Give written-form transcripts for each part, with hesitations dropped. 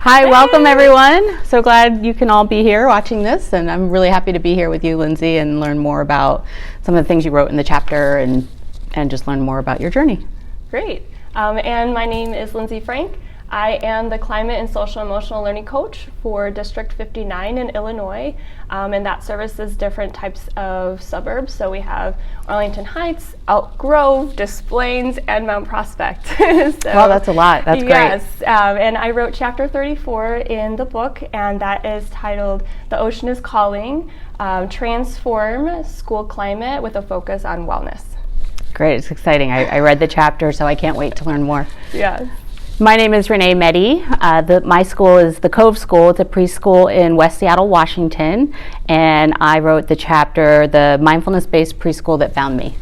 Hi, welcome everyone. So glad you can all be here watching this, and I'm really happy to be here with you, Lindsey, and learn more about some of the things you wrote in the chapter and just learn more about your journey. Great. And my name is Lindsey Frank. I am the Climate and Social Emotional Learning Coach for District 59 in Illinois, and that services different types of suburbs. So we have Arlington Heights, Elk Grove, Des Plaines, and Mount Prospect. Wow, that's a lot. That's great. Yes, and I wrote chapter 34 in the book, and that is titled "The Ocean is Calling: Transform School Climate with a Focus on Wellness." Great, it's exciting. I read the chapter, so I can't wait to learn more. Yes. My name is Renee Metty. My school is the Cove School. It's a preschool in West Seattle, Washington, and I wrote the chapter, the Mindfulness-Based Preschool That Found Me.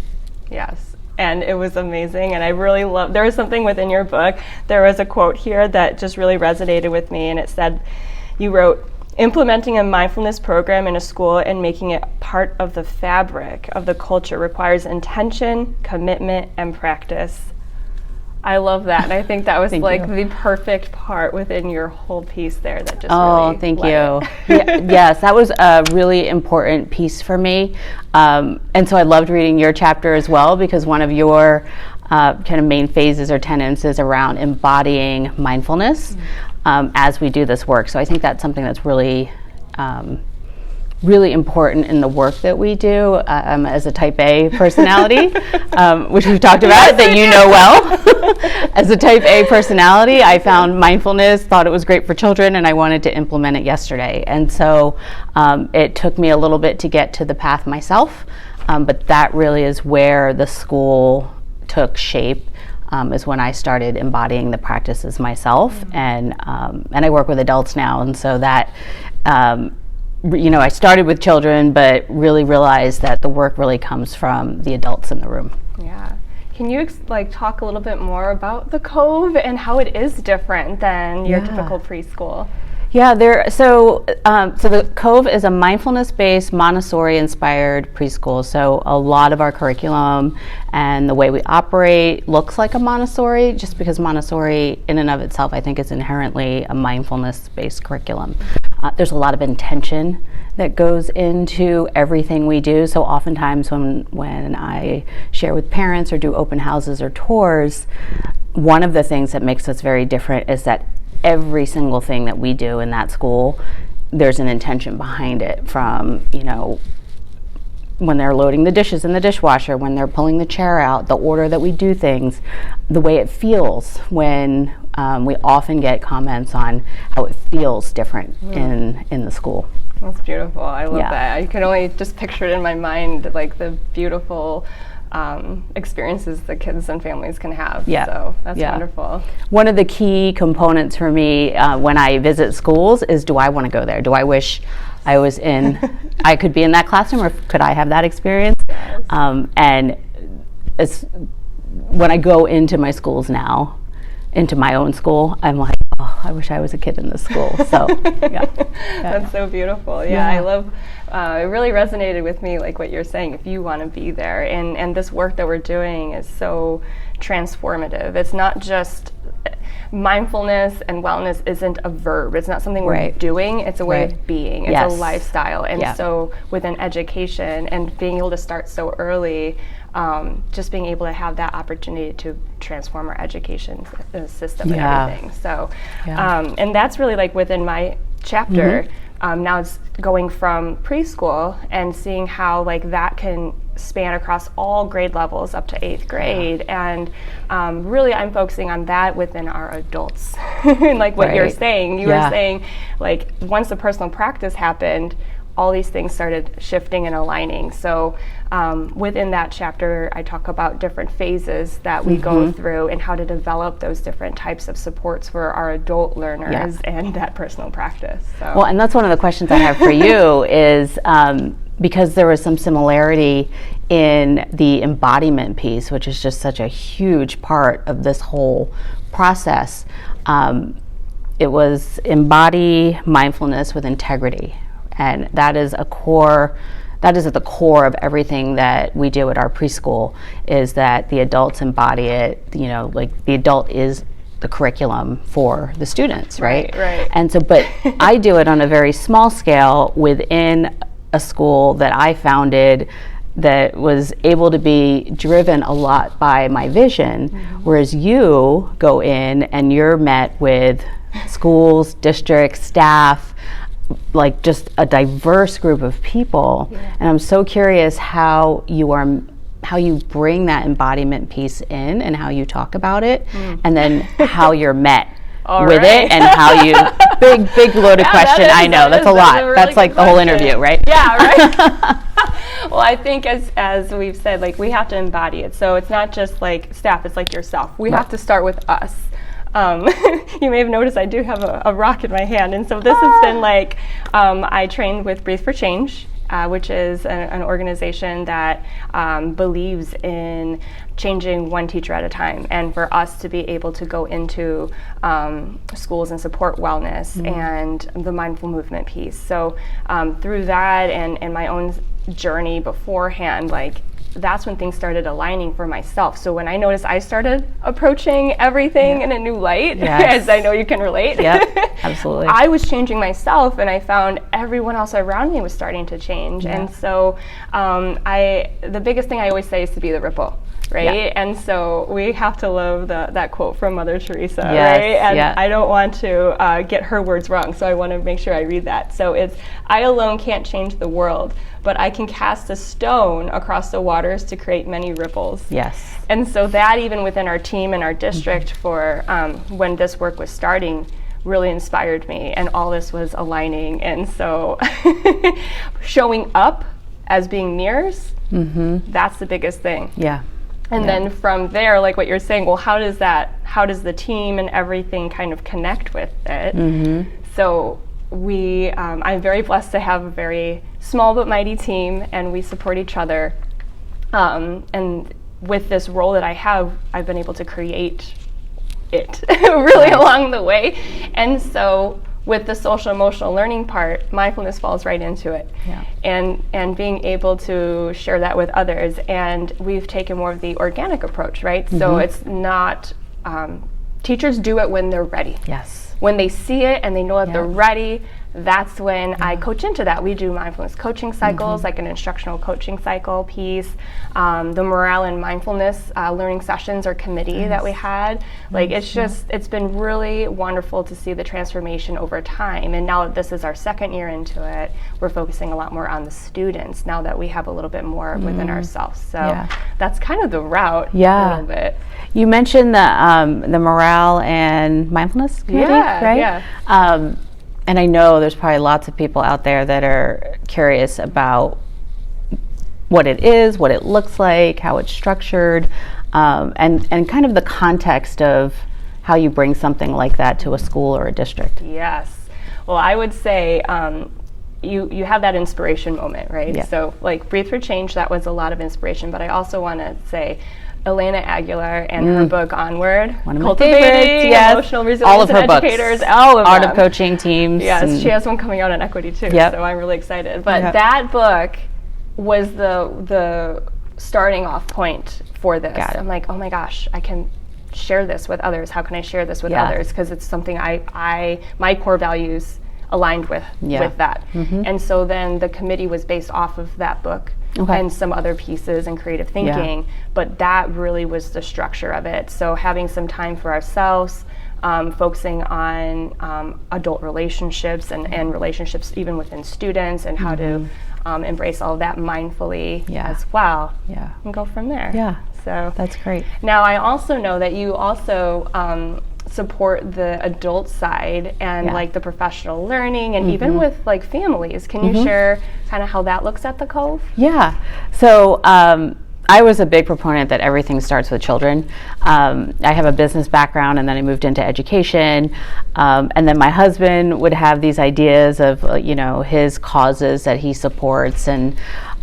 Yes, and it was amazing, and I really loved, there was something within your book, there was a quote here that just really resonated with me, and it said, you wrote, "Implementing a mindfulness program in a school and making it part of the fabric of the culture requires intention, commitment, and practice." I love that, and I think that was the perfect part within your whole piece there that just really thank you. Yes, that was a really important piece for me, and so I loved reading your chapter as well, because one of your kind of main phases or tenets is around embodying mindfulness as we do this work. So I think that's something that's really really important in the work that we do as a type A personality, which we've talked about, that you know well. As a type A personality, I found mindfulness, thought it was great for children, and I wanted to implement it yesterday. And so it took me a little bit to get to the path myself, but that really is where the school took shape. Is when I started embodying the practices myself, and I work with adults now, and so that I started with children, but really realized that the work really comes from the adults in the room. Yeah. Can you talk a little bit more about the Cove and how it is different than your typical preschool? Yeah, so the Cove is a mindfulness-based, Montessori-inspired preschool. So a lot of our curriculum and the way we operate looks like a Montessori, just because Montessori in and of itself, I think, is inherently a mindfulness-based curriculum. There's a lot of intention that goes into everything we do. So oftentimes when I share with parents or do open houses or tours, one of the things that makes us very different is that every single thing that we do in that school, there's an intention behind it, from, when they're loading the dishes in the dishwasher, when they're pulling the chair out, the order that we do things, the way it feels when we often get comments on how it feels different in the school. That's beautiful. I love that. I can only just picture it in my mind, the beautiful experiences the kids and families can have. So that's wonderful. One of the key components for me when I visit schools is, do I want to go there? Do I wish I was I could be in that classroom, or could I have that experience? Yes. And when I go into my schools now, into my own school, I'm like, oh, I wish I was a kid in this school. So, That's so beautiful. I love, it really resonated with me, what you're saying, if you want to be there. And this work that we're doing is so transformative. It's not just, mindfulness and wellness isn't a verb. It's not something we're doing. It's a way of being. It's a lifestyle. And so within education and being able to start so early, just being able to have that opportunity to transform our education system and everything. So, and that's really within my chapter. Now it's going from preschool and seeing how that can span across all grade levels up to 8th grade. And really I'm focusing on that within our adults. And what you're saying, you were saying, once the personal practice happened, all these things started shifting and aligning. So within that chapter, I talk about different phases that we go through and how to develop those different types of supports for our adult learners and that personal practice. So. Well, and that's one of the questions I have for you is, because there was some similarity in the embodiment piece, which is just such a huge part of this whole process. It was embody mindfulness with integrity. And that is at the core of everything that we do at our preschool, is that the adults embody it. The adult is the curriculum for the students, right? Right. And so, but I do it on a very small scale within a school that I founded that was able to be driven a lot by my vision, whereas you go in and you're met with schools, districts, staff, like just a diverse group of people. And I'm so curious how you bring that embodiment piece in and how you talk about it, and then how you're met with it, and how you big loaded question. I know that's a lot. Really that's like the whole interview, right? Yeah, right. Well, I think as we've said, like, we have to embody it. So it's not just like staff, it's like yourself. We have to start with us. You may have noticed I do have a rock in my hand, and so this has been like, I trained with Breathe for Change, which is an organization that believes in changing one teacher at a time, and for us to be able to go into schools and support wellness and the mindful movement piece. So through that and my own journey beforehand, like, that's when things started aligning for myself. So when I noticed I started approaching everything in a new light, as I know you can relate, absolutely. I was changing myself, and I found everyone else around me was starting to change. And so the biggest thing I always say is to be the ripple. Right? And so we have to love that quote from Mother Teresa, right? And I don't want to get her words wrong, so I want to make sure I read that. So it's, I alone can't change the world, but I can cast a stone across the waters to create many ripples. Yes. And so that, even within our team and our district, for when this work was starting, really inspired me, and all this was aligning. And so showing up as being mirrors, that's the biggest thing. And then from there, like what you're saying, well, how does the team and everything kind of connect with it? So I'm very blessed to have a very small but mighty team, and we support each other. And with this role that I have, I've been able to create it really along the way. And so with the social emotional learning part, mindfulness falls right into it. And being able to share that with others. And we've taken more of the organic approach, right? So it's not, teachers do it when they're ready. When they see it and they know that they're ready, that's when I coach into that. We do mindfulness coaching cycles, like an instructional coaching cycle piece. The morale and mindfulness learning sessions or committee that we had. Like, it's been really wonderful to see the transformation over time. And now that this is our second year into it, we're focusing a lot more on the students now that we have a little bit more within ourselves. So that's kind of the route a little bit. You mentioned the morale and mindfulness committee, right? And I know there's probably lots of people out there that are curious about what it is, what it looks like, how it's structured, and kind of the context of how you bring something like that to a school or a district. Yes. Well, I would say you have that inspiration moment, right? So like Breathe for Change, that was a lot of inspiration, but I also want to say Elena Aguilar and her book Onward, one of my Cultivating favorites, Emotional Resilience all of her in Educators, books. all of Art them. of Coaching Teams. Yes, she has one coming out on equity too, so I'm really excited. But that book was the starting off point for this. I'm like, oh my gosh, I can share this with others. How can I share this with others? Because it's something my core values aligned with that. And so then the committee was based off of that book. And some other pieces and creative thinking, but that really was the structure of it. So having some time for ourselves, focusing on adult relationships and relationships even within students, and how to embrace all of that mindfully as well, and go from there. So that's great. Now I also know that you also support the adult side and like the professional learning, and even with like families. Can you share kind of how that looks at the Cove? So I was a big proponent that everything starts with children. I have a business background, and then I moved into education, and then my husband would have these ideas of his causes that he supports, and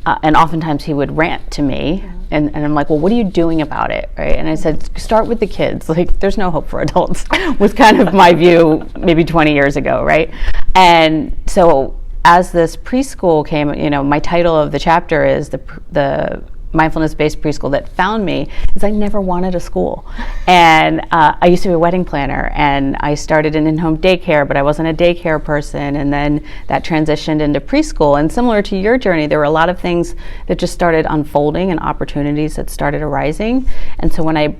oftentimes he would rant to me, and I'm like, well, what are you doing about it, right? And I said, start with the kids. Like, there's no hope for adults, was kind of my view maybe 20 years ago, right? And so as this preschool came, my title of the chapter is the Mindfulness-Based Preschool that found me is I never wanted a school. And I used to be a wedding planner, and I started in in-home daycare, but I wasn't a daycare person, and then that transitioned into preschool. And similar to your journey, there were a lot of things that just started unfolding and opportunities that started arising. And so when I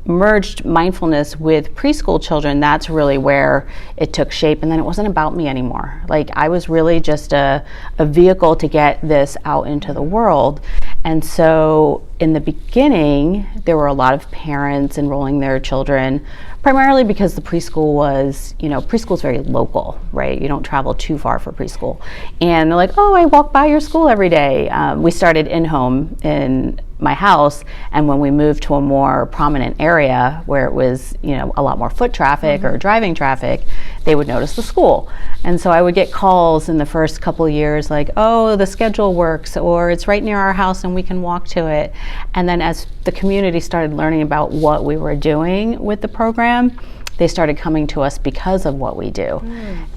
merged mindfulness with preschool children, that's really where it took shape. And then it wasn't about me anymore. Like, I was really just a vehicle to get this out into the world. And so in the beginning, there were a lot of parents enrolling their children, primarily because the preschool was, preschool's very local, right? You don't travel too far for preschool. And they're like, oh, I walk by your school every day. We started in-home in my house, and when we moved to a more prominent area where it was, a lot more foot traffic or driving traffic, they would notice the school. And so I would get calls in the first couple of years like, oh, the schedule works, or it's right near our house and we can walk to it. And then as the community started learning about what we were doing with the program, they started coming to us because of what we do.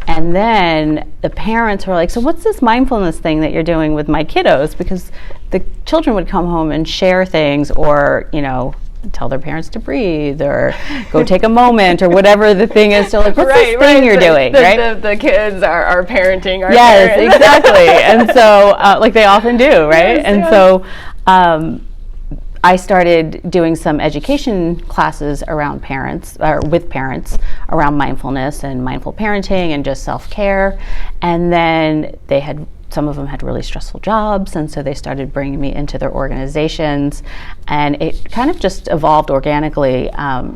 And then the parents were like, so what's this mindfulness thing that you're doing with my kiddos? Because the children would come home and share things, or, tell their parents to breathe, or go take a moment, or whatever the thing is. So like, what's this thing you're doing, right? The kids are parenting our yes, parents. Exactly. And so, like they often do, right? Yes, and so, I started doing some education classes around parents, or with parents, around mindfulness and mindful parenting and just self-care. And then some of them had really stressful jobs, and so they started bringing me into their organizations, and it kind of just evolved organically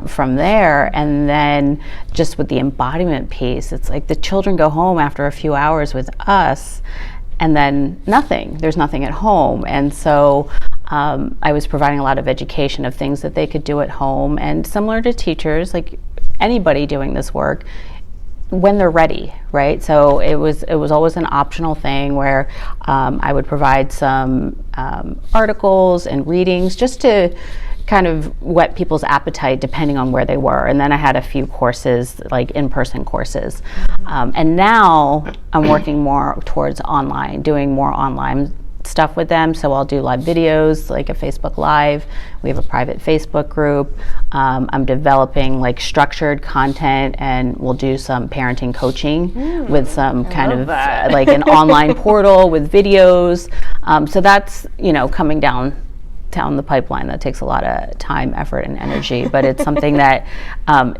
from there. And then just with the embodiment piece, it's like the children go home after a few hours with us, and then there's nothing at home. And so I was providing a lot of education of things that they could do at home, and similar to teachers, like anybody doing this work, when they're ready, right? So it was always an optional thing where I would provide some articles and readings just to kind of whet people's appetite depending on where they were. And then I had a few courses, like in-person courses. And now I'm working more towards online, doing more online stuff with them. So I'll do live videos, like a Facebook Live. We have a private Facebook group. I'm developing like structured content, and we'll do some parenting coaching with some kind of like an online portal with videos. So that's, coming down the pipeline. That takes a lot of time, effort, and energy, but it's something that I'm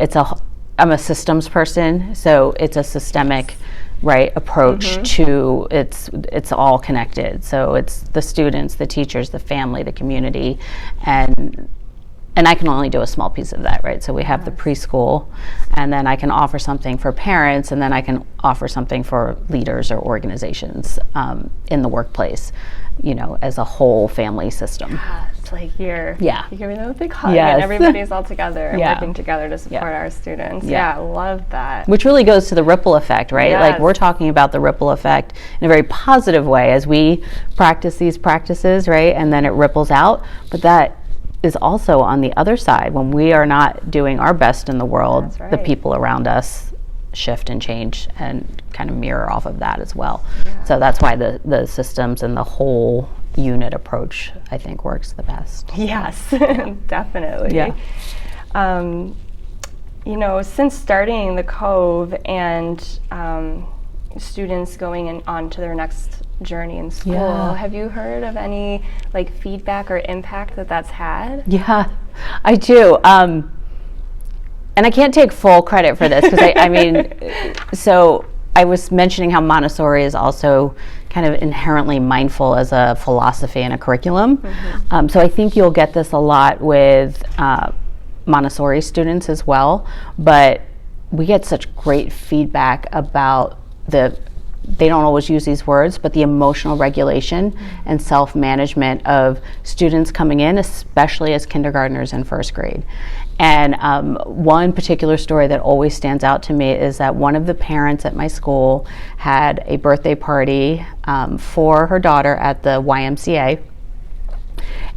a systems person, so it's a systemic approach to it's all connected. So it's the students, the teachers, the family, the community, and I can only do a small piece of that, right? So we have the preschool, and then I can offer something for parents, and then I can offer something for leaders or organizations in the workplace, as a whole family system. It's like you're giving them a big hug, yes. and everybody's all together and working together to support our students. Yeah, I love that. Which really goes to the ripple effect, right? Yes. Like, we're talking about the ripple effect in a very positive way as we practice these practices, right? And then it ripples out. But that is also on the other side. When we are not doing our best in the world, the people around us shift and change and kind of mirror off of that as well. So that's why the systems and the whole unit approach, I think, works the best. Yes, definitely. Yeah. Since starting the Cove and students going on to their next journey in school, have you heard of any feedback or impact that's had? Yeah, I do. And I can't take full credit for this because so I was mentioning how Montessori is also kind of inherently mindful as a philosophy and a curriculum. So I think you'll get this a lot with Montessori students as well, but we get such great feedback about they don't always use these words, but the emotional regulation and self-management of students coming in, especially as kindergartners and first grade. And one particular story that always stands out to me is that one of the parents at my school had a birthday party for her daughter at the YMCA,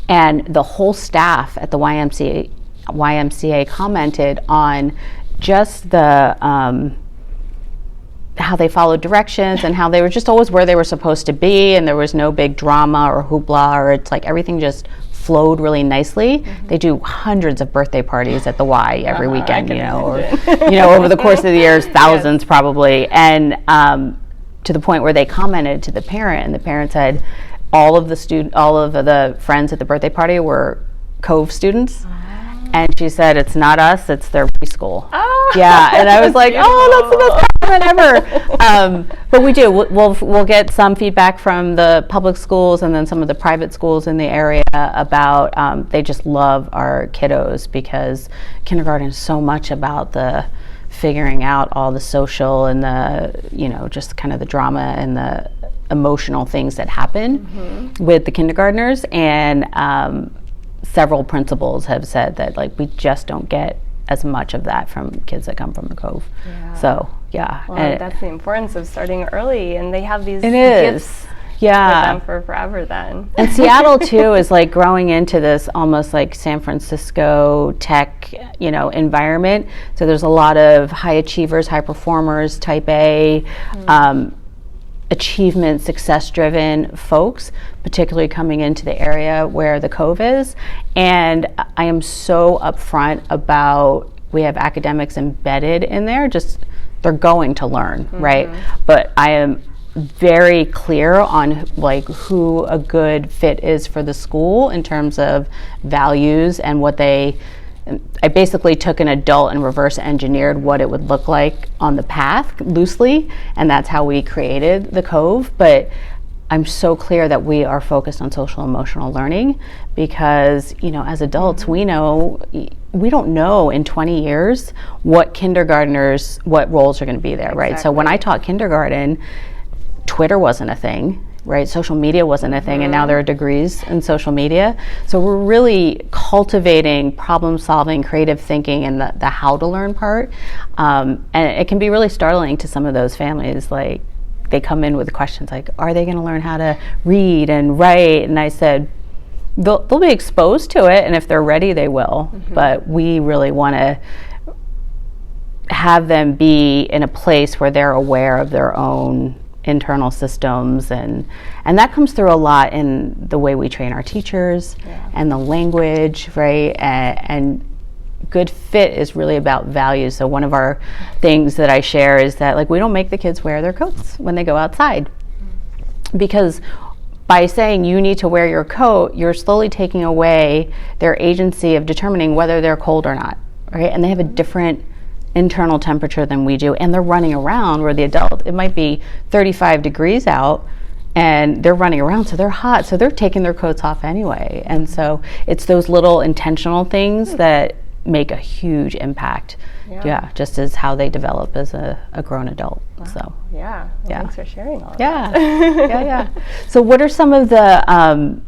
and the whole staff at the YMCA commented on just how how they followed directions and how they were just always where they were supposed to be, and there was no big drama or hoopla, or it's like everything just flowed really nicely. They do hundreds of birthday parties at the Y every weekend, or over the course of the years, thousands probably, and to the point where they commented to the parent, and the parent said all of the friends at the birthday party were Cove students. And she said, it's not us, it's their preschool. Oh. Yeah, and I was like, oh, that's the best compliment ever. But we do. We'll get some feedback from the public schools and then some of the private schools in the area about they just love our kiddos, because kindergarten is so much about the figuring out all the social and the, just kind of the drama and the emotional things that happen with the kindergartners. And several principals have said that we just don't get as much of that from kids that come from the Cove. So well, that's the importance of starting early, and they have these gifts with them for forever then. And Seattle too is growing into this almost like San Francisco tech environment. So there's a lot of high achievers, high performers, type A, achievement, success-driven folks, particularly coming into the area where the Cove is. And I am so upfront about, we have academics embedded in there, just they're going to learn, right? But I am very clear on who a good fit is for the school in terms of values and what I basically took an adult and reverse engineered what it would look like on the path loosely, and that's how we created the Cove. But I'm so clear that we are focused on social emotional learning, because as adults we don't know in 20 years what roles are going to be there. Right? So when I taught kindergarten, Twitter wasn't a thing, right? Social media wasn't a thing, and now there are degrees in social media. So we're really cultivating problem-solving, creative thinking, and the how to learn part. And it can be really startling to some of those families. They come in with questions like, are they going to learn how to read and write? And I said, they'll be exposed to it, and if they're ready, they will. But we really want to have them be in a place where they're aware of their own internal systems, and that comes through a lot in the way we train our teachers and the language, right? And good fit is really about values. So one of our things that I share is that we don't make the kids wear their coats when they go outside, because by saying you need to wear your coat, you're slowly taking away their agency of determining whether they're cold or not, right? And they have a different internal temperature than we do, and they're running around where the adult, it might be 35 degrees out and they're running around, so they're hot, so they're taking their coats off anyway. And so it's those little intentional things that make a huge impact, just as how they develop as a grown adult. Wow. So thanks for sharing all of that. So what are some of the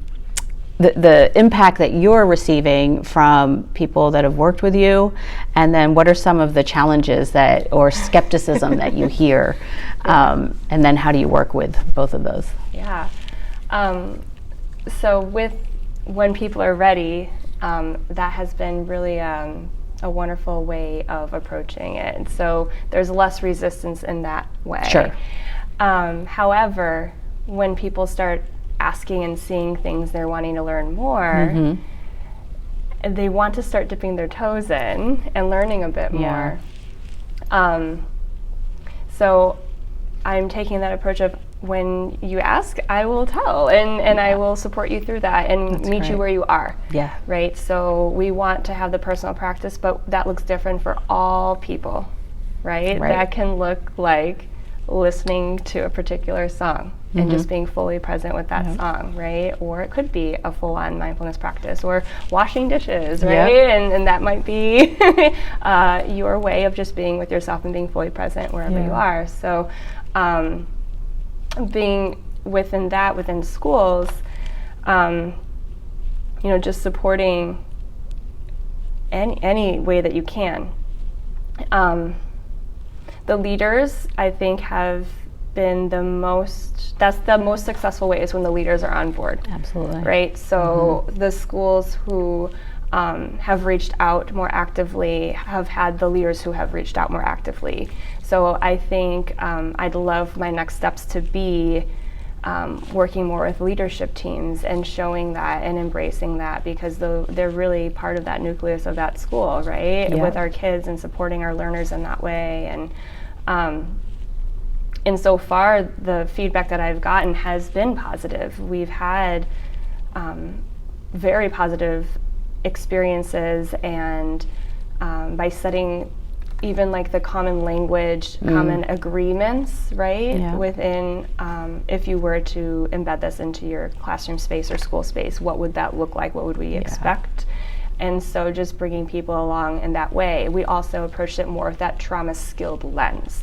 impact that you're receiving from people that have worked with you, and then what are some of the challenges or skepticism that you hear, and then how do you work with both of those? So when people are ready, that has been really a wonderful way of approaching it, and so there's less resistance in that way. Sure. However, when people start asking and seeing things they're wanting to learn more, they want to start dipping their toes in and learning a bit more. So I'm taking that approach of, when you ask, I will tell, and I will support you through that and meet you where you are. Right? So we want to have the personal practice, but that looks different for all people, right? That can look like listening to a particular song and just being fully present with that song, right? Or it could be a full-on mindfulness practice, or washing dishes, right? And that might be your way of just being with yourself and being fully present wherever you are. So being within schools, just supporting any way that you can. The leaders, I think, have been that's the most successful way, is when the leaders are on board. Absolutely. Right? So the schools who have reached out more actively have had the leaders who have reached out more actively. So I think I'd love my next steps to be working more with leadership teams and showing that and embracing that, because they're really part of that nucleus of that school, right? With our kids and supporting our learners in that way. And so far, the feedback that I've gotten has been positive. We've had very positive experiences, and by setting even like the common language, common agreements, right? Within, if you were to embed this into your classroom space or school space, what would that look like? What would we expect? And so just bringing people along in that way. We also approached it more with that trauma-skilled lens,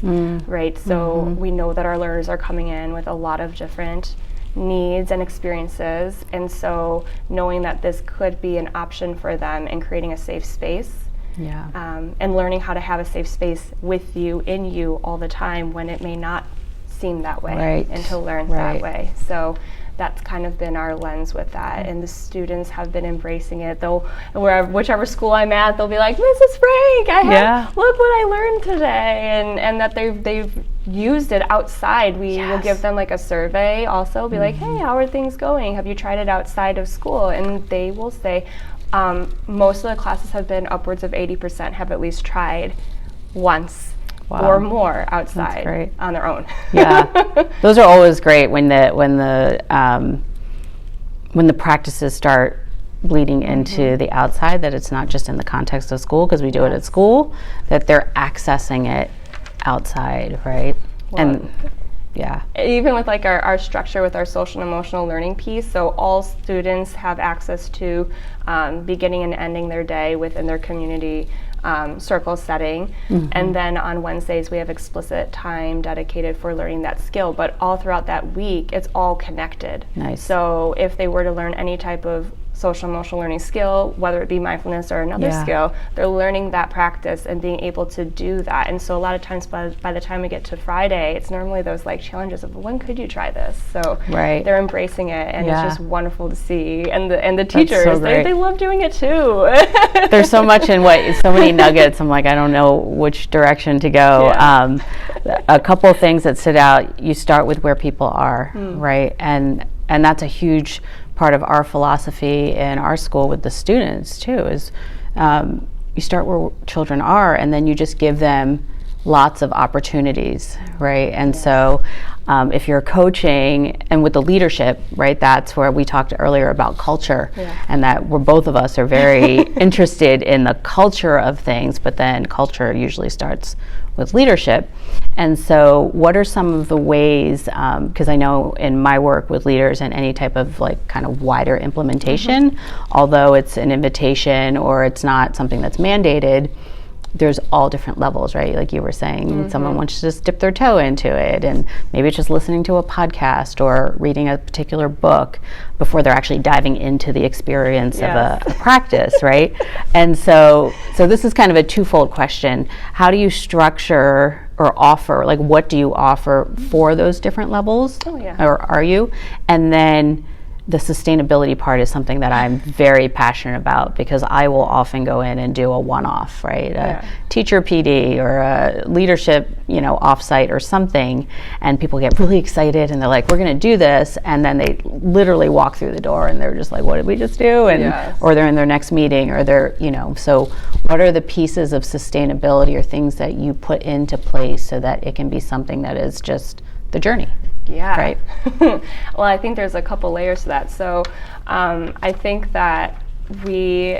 right? So we know that our learners are coming in with a lot of different needs and experiences, and so knowing that this could be an option for them and creating a safe space, and learning how to have a safe space with you, in you, all the time when it may not seem that way, and to learn that way. So that's kind of been our lens with that, and the students have been embracing it. They'll, whichever school I'm at, they'll be like, "Mrs. Frank, look what I learned today," and that they've used it outside. We will give them like a survey also, be like, "Hey, how are things going? Have you tried it outside of school?" And they will say, most of the classes have been upwards of 80% have at least tried once or more outside on their own. Those are always great when the practices start bleeding into the outside, that it's not just in the context of school, because we do it at school, that they're accessing it outside, right? And even with like our structure with our social and emotional learning piece, so all students have access to beginning and ending their day within their community circle setting, and then on Wednesdays we have explicit time dedicated for learning that skill, but all throughout that week it's all connected. So if they were to learn any type of social emotional learning skill, whether it be mindfulness or another skill, they're learning that practice and being able to do that. And so a lot of times by the time we get to Friday, it's normally those like challenges of, when could you try this? So they're embracing it, and it's just wonderful to see. And the teachers, they love doing it too. There's so much in so many nuggets. I'm like, I don't know which direction to go. A couple of things that stood out. You start with where people are, right? And that's a huge part of our philosophy in our school with the students too, is you start where children are, and then you just give them lots of opportunities, right? And so if you're coaching and with the leadership, right, that's where we talked earlier about culture, and that both of us are very interested in the culture of things, but then culture usually starts with leadership. And so what are some of the ways, because I know in my work with leaders and any type of like kind of wider implementation, although it's an invitation or it's not something that's mandated, there's all different levels, right? Like you were saying, someone wants to just dip their toe into it, and maybe it's just listening to a podcast or reading a particular book before they're actually diving into the experience of a practice, right? And so this is kind of a twofold question. How do you structure or offer, like what do you offer for those different levels? Or are you? And then the sustainability part is something that I'm very passionate about, because I will often go in and do a one-off, right? A teacher PD or a leadership, offsite or something, and people get really excited and they're like, we're going to do this, and then they literally walk through the door and they're just like, what did we just do? And or they're in their next meeting, or they're, so what are the pieces of sustainability or things that you put into place so that it can be something that is just the journey? Right. Well, I think there's a couple layers to that. So I think that we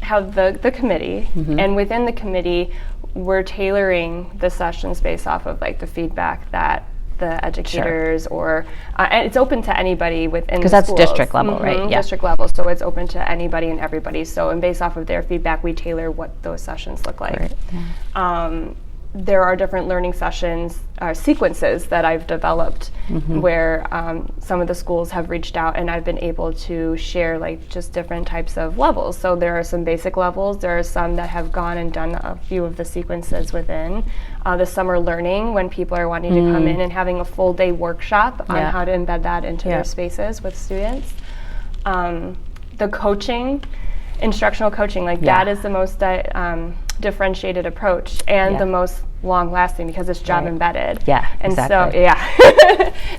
have the committee, and within the committee, we're tailoring the sessions based off of like the feedback that the educators or and it's open to anybody within because that's schools. District level, right? District level, so it's open to anybody and everybody. So, and based off of their feedback, we tailor what those sessions look like. There are different learning sessions, sequences that I've developed where some of the schools have reached out, and I've been able to share like just different types of levels. So there are some basic levels, there are some that have gone and done a few of the sequences within. The summer learning, when people are wanting to come in and having a full day workshop on how to embed that into their spaces with students. The coaching, instructional coaching, like that is the most differentiated approach and the most long lasting, because it's job embedded. Yeah, and exactly.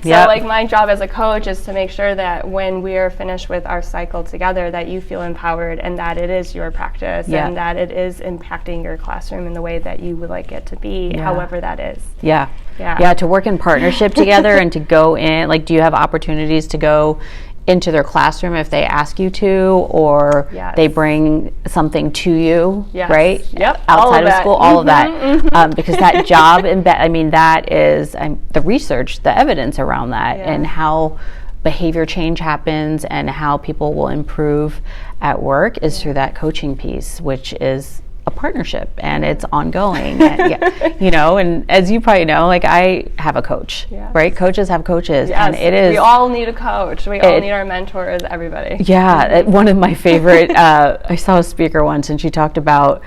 So like my job as a coach is to make sure that when we are finished with our cycle together, that you feel empowered and that it is your practice and that it is impacting your classroom in the way that you would like it to be, however that is. Yeah, to work in partnership together and to go in, like, do you have opportunities to go into their classroom if they ask you to, or they bring something to you, right? Yep. Outside of school, all of that, because that job I mean, that is the research, the evidence around that, and how behavior change happens and how people will improve at work is through that coaching piece, which is a partnership, and it's ongoing. And, you know, and as you probably know, like, I have a coach, right? Coaches have coaches, and it is. We all need a coach. We all need our mentors. Everybody. Yeah, one of my favorite. I saw a speaker once, and she talked about.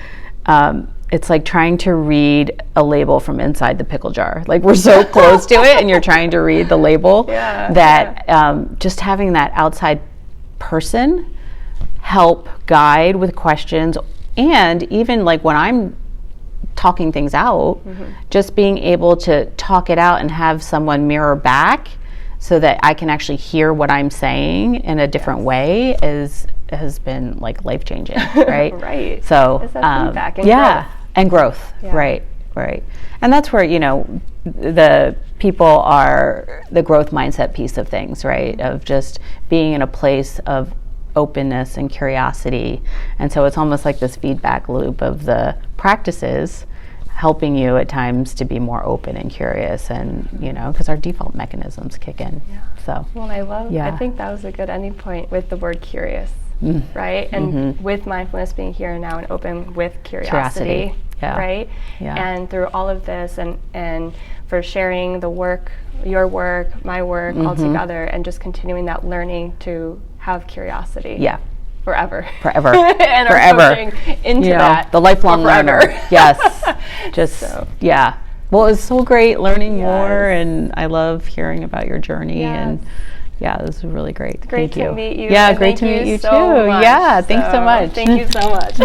It's like trying to read a label from inside the pickle jar. Like, we're so close to it, and you're trying to read the label. Just having that outside person help guide with questions. And even like when I'm talking things out, just being able to talk it out and have someone mirror back so that I can actually hear what I'm saying in a different way has been like life-changing, right? Right. So it's that feedback and growth. And growth. Right. And that's where, you know, the people are the growth mindset piece of things, right? Of just being in a place of openness and curiosity. And so it's almost like this feedback loop of the practices helping you at times to be more open and curious, and, you know, because our default mechanisms kick in. So I think that was a good ending point with the word curious, right? And with mindfulness being here and now and open with curiosity. Right? And through all of this, and for sharing the work, your work, my work, all together, and just continuing that learning to have curiosity. Forever. And forever. Into that. The lifelong learner. Well, it was so great learning more, and I love hearing about your journey. And this is really great. Great to meet you. Yeah, great to meet you too. So much. Thanks so much. Thank you so much.